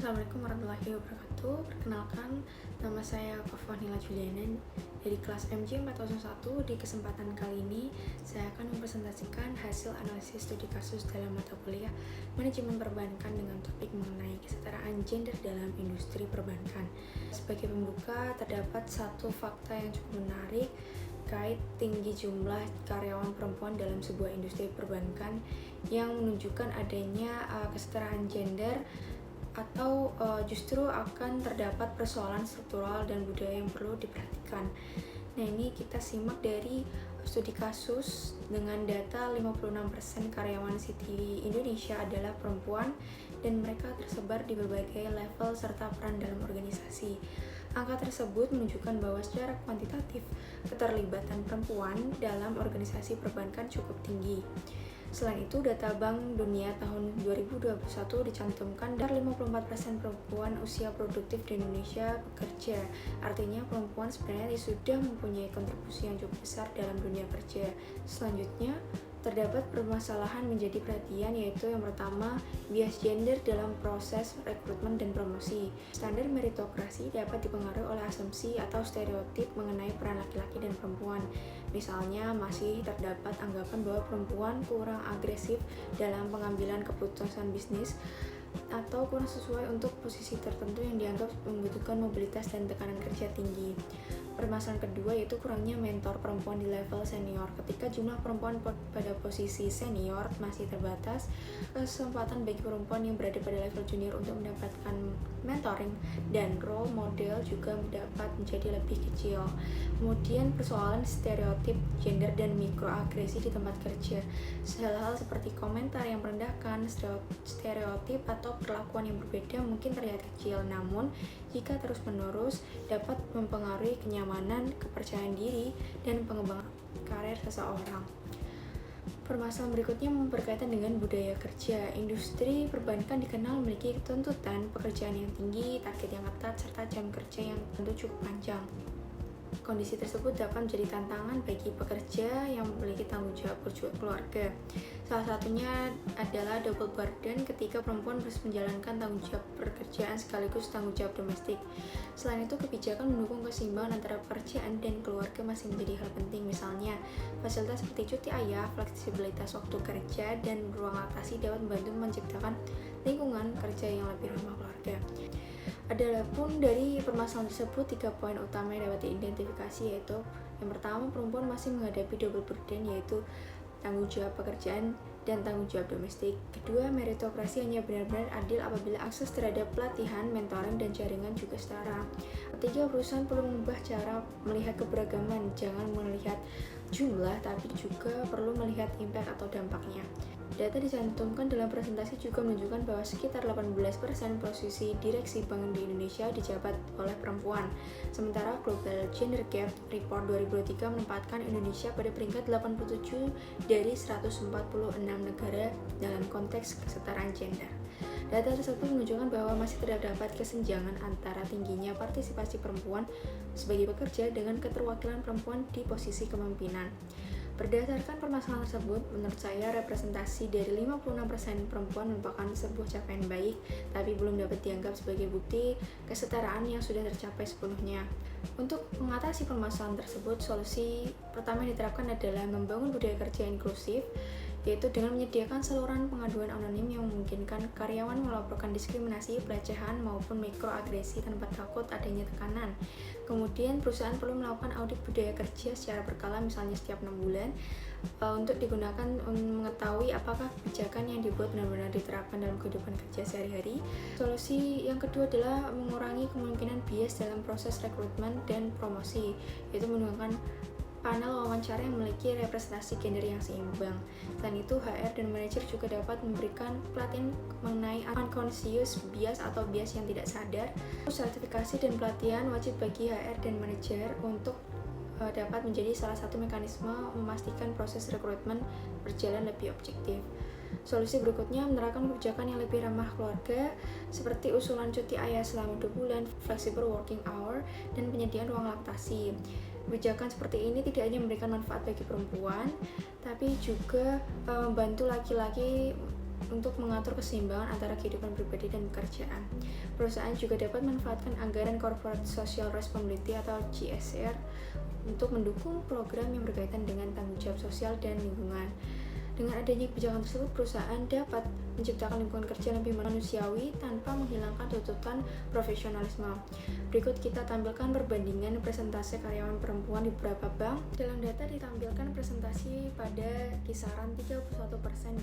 Assalamualaikum warahmatullahi wabarakatuh. Perkenalkan, nama saya Kofwanila Juliana dari kelas MJ 4001. Di kesempatan kali ini, saya akan mempresentasikan hasil analisis studi kasus dalam mata kuliah Manajemen Perbankan dengan topik mengenai kesetaraan gender dalam industri perbankan. Sebagai pembuka, terdapat satu fakta yang cukup menarik terkait tinggi jumlah karyawan perempuan dalam sebuah industri perbankan yang menunjukkan adanya kesetaraan gender atau justru akan terdapat persoalan struktural dan budaya yang perlu diperhatikan. Nah, ini kita simak dari studi kasus dengan data 56% karyawan Citi Indonesia adalah perempuan dan mereka tersebar di berbagai level serta peran dalam organisasi. Angka tersebut menunjukkan bahwa secara kuantitatif keterlibatan perempuan dalam organisasi perbankan cukup tinggi. Selain itu, data Bank Dunia tahun 2021 dicantumkan dari 54% perempuan usia produktif di Indonesia bekerja. Artinya perempuan sebenarnya sudah mempunyai kontribusi yang cukup besar dalam dunia kerja. Selanjutnya, terdapat permasalahan menjadi perhatian, yaitu yang pertama, bias gender dalam proses rekrutmen dan promosi. Standar meritokrasi dapat dipengaruhi oleh asumsi atau stereotip mengenai peran laki-laki dan perempuan. Misalnya, masih terdapat anggapan bahwa perempuan kurang agresif dalam pengambilan keputusan bisnis atau kurang sesuai untuk posisi tertentu yang dianggap membutuhkan mobilitas dan tekanan kerja tinggi. Permasalahan kedua yaitu kurangnya mentor perempuan di level senior. Ketika jumlah perempuan pada posisi senior masih terbatas, kesempatan bagi perempuan yang berada pada level junior untuk mendapatkan mentoring dan role model juga dapat menjadi lebih kecil. Kemudian persoalan stereotip gender dan mikroagresi di tempat kerja. Hal-hal seperti komentar yang merendahkan, stereotip atau perlakuan yang berbeda mungkin terlihat kecil, namun jika terus-menerus dapat mempengaruhi kenyamanan, kepercayaan diri, dan pengembangan karir seseorang. Permasalahan berikutnya berkaitan dengan budaya kerja. Industri perbankan dikenal memiliki tuntutan pekerjaan yang tinggi, target yang ketat, serta jam kerja yang tentu cukup panjang. Kondisi tersebut dapat menjadi tantangan bagi pekerja yang memiliki tanggung jawab keluarga. Salah satunya adalah double burden ketika perempuan harus menjalankan tanggung jawab pekerjaan sekaligus tanggung jawab domestik. Selain itu, kebijakan mendukung keseimbangan antara pekerjaan dan keluarga masih menjadi hal penting. Misalnya, fasilitas seperti cuti ayah, fleksibilitas waktu kerja, dan ruang laktasi dapat membantu menciptakan lingkungan kerja yang lebih ramah keluarga. Adapun dari permasalahan tersebut, 3 poin utama yang dapat diidentifikasi yaitu yang pertama, perempuan masih menghadapi double burden yaitu tanggung jawab pekerjaan dan tanggung jawab domestik. Kedua, meritokrasi hanya benar-benar adil apabila akses terhadap pelatihan, mentoring, dan jaringan juga setara. Ketiga, perusahaan perlu mengubah cara melihat keberagaman, jangan melihat jumlah tapi juga perlu melihat impact atau dampaknya. Data dicantumkan dalam presentasi juga menunjukkan bahwa sekitar 18% posisi direksi bank di Indonesia dijabat oleh perempuan. Sementara Global Gender Gap Report 2023 menempatkan Indonesia pada peringkat 87 dari 146 negara dalam konteks kesetaraan gender. Data tersebut menunjukkan bahwa masih terdapat kesenjangan antara tingginya partisipasi perempuan sebagai pekerja dengan keterwakilan perempuan di posisi kepemimpinan. Berdasarkan permasalahan tersebut, menurut saya representasi dari 56% perempuan merupakan sebuah capaian baik, tapi belum dapat dianggap sebagai bukti kesetaraan yang sudah tercapai sepenuhnya. Untuk mengatasi permasalahan tersebut, solusi pertama yang diterapkan adalah membangun budaya kerja inklusif, yaitu dengan menyediakan saluran pengaduan anonim yang memungkinkan karyawan melaporkan diskriminasi, pelecehan, maupun mikroagresi tanpa takut adanya tekanan. Kemudian, perusahaan perlu melakukan audit budaya kerja secara berkala, misalnya setiap 6 bulan, untuk digunakan mengetahui apakah kebijakan yang dibuat benar-benar diterapkan dalam kehidupan kerja sehari-hari. Solusi yang kedua adalah mengurangi kemungkinan bias dalam proses rekrutmen dan promosi, yaitu menggunakan panel wawancara yang memiliki representasi gender yang seimbang. Selain itu, HR dan manajer juga dapat memberikan pelatihan mengenai unconscious bias atau bias yang tidak sadar. Sertifikasi dan pelatihan wajib bagi HR dan manajer untuk dapat menjadi salah satu mekanisme memastikan proses rekrutmen berjalan lebih objektif. Solusi berikutnya menerapkan kebijakan yang lebih ramah keluarga seperti usulan cuti ayah selama 2 bulan, flexible working hour, dan penyediaan ruang laktasi. Kebijakan seperti ini tidak hanya memberikan manfaat bagi perempuan, tapi juga membantu laki-laki untuk mengatur keseimbangan antara kehidupan pribadi dan pekerjaan. Perusahaan juga dapat memanfaatkan anggaran Corporate Social Responsibility atau CSR untuk mendukung program yang berkaitan dengan tanggung jawab sosial dan lingkungan. Dengan adanya kebijakan tersebut, perusahaan dapat menciptakan lingkungan kerja lebih manusiawi tanpa menghilangkan tuntutan profesionalisme. Berikut kita tampilkan perbandingan persentase karyawan perempuan di beberapa bank. Dalam data ditampilkan presentasi pada kisaran 31%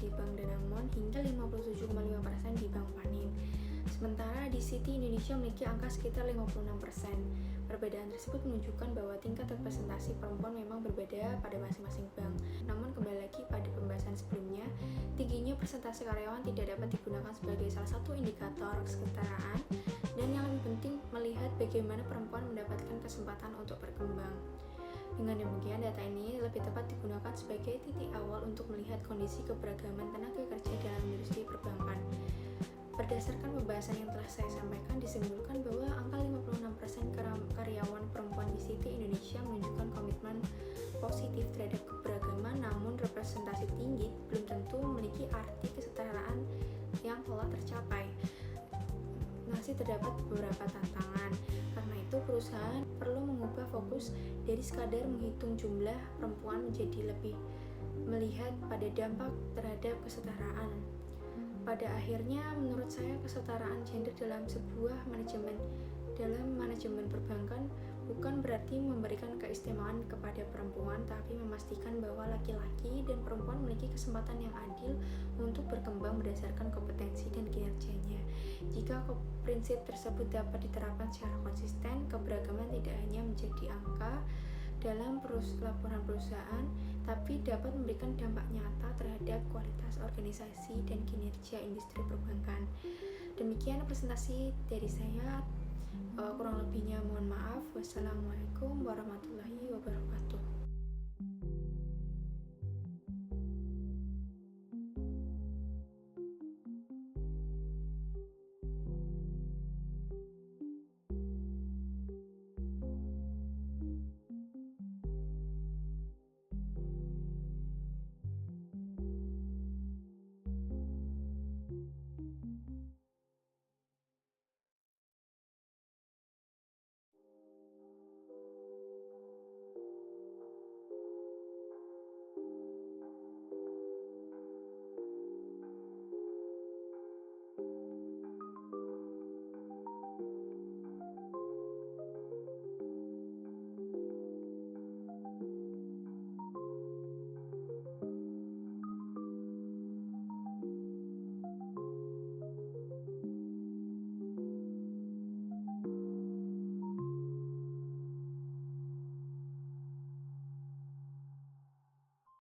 di Bank Danamon hingga 57,5% di Bank Panin. Sementara di Citi Indonesia memiliki angka sekitar 56%. Perbedaan tersebut menunjukkan bahwa tingkat representasi perempuan memang berbeda pada masing-masing bank. Namun kembali lagi pada pembahasan sebelumnya, tingginya persentase karyawan tidak dapat digunakan sebagai salah satu indikator kesetaraan, dan yang lebih penting melihat bagaimana perempuan mendapatkan kesempatan untuk berkembang. Dengan demikian, data ini lebih tepat digunakan sebagai titik awal untuk melihat kondisi keberagaman tenaga kerja dalam industri perbankan. Berdasarkan pembahasan yang telah saya sampaikan, disimpulkan bahwa angka 56% karyawan perempuan di Citi Indonesia menunjukkan komitmen positif terhadap keberagaman, namun representasi tinggi belum tentu memiliki arti kesetaraan yang telah tercapai. Masih terdapat beberapa tantangan. Karena itu, perusahaan perlu mengubah fokus dari sekadar menghitung jumlah perempuan menjadi lebih melihat pada dampak terhadap kesetaraan. Pada akhirnya, menurut saya kesetaraan gender dalam manajemen perbankan bukan berarti memberikan keistimewaan kepada perempuan, tapi memastikan bahwa laki-laki dan perempuan memiliki kesempatan yang adil untuk berkembang berdasarkan kompetensi dan kinerjanya. Jika prinsip tersebut dapat diterapkan secara konsisten, keberagaman tidak hanya menjadi angka dalam laporan perusahaan, tapi dapat memberikan dampak nyata terhadap kualitas organisasi dan kinerja industri perbankan. Demikian presentasi dari saya. Kurang lebihnya mohon maaf. Wassalamualaikum warahmatullahi wabarakatuh.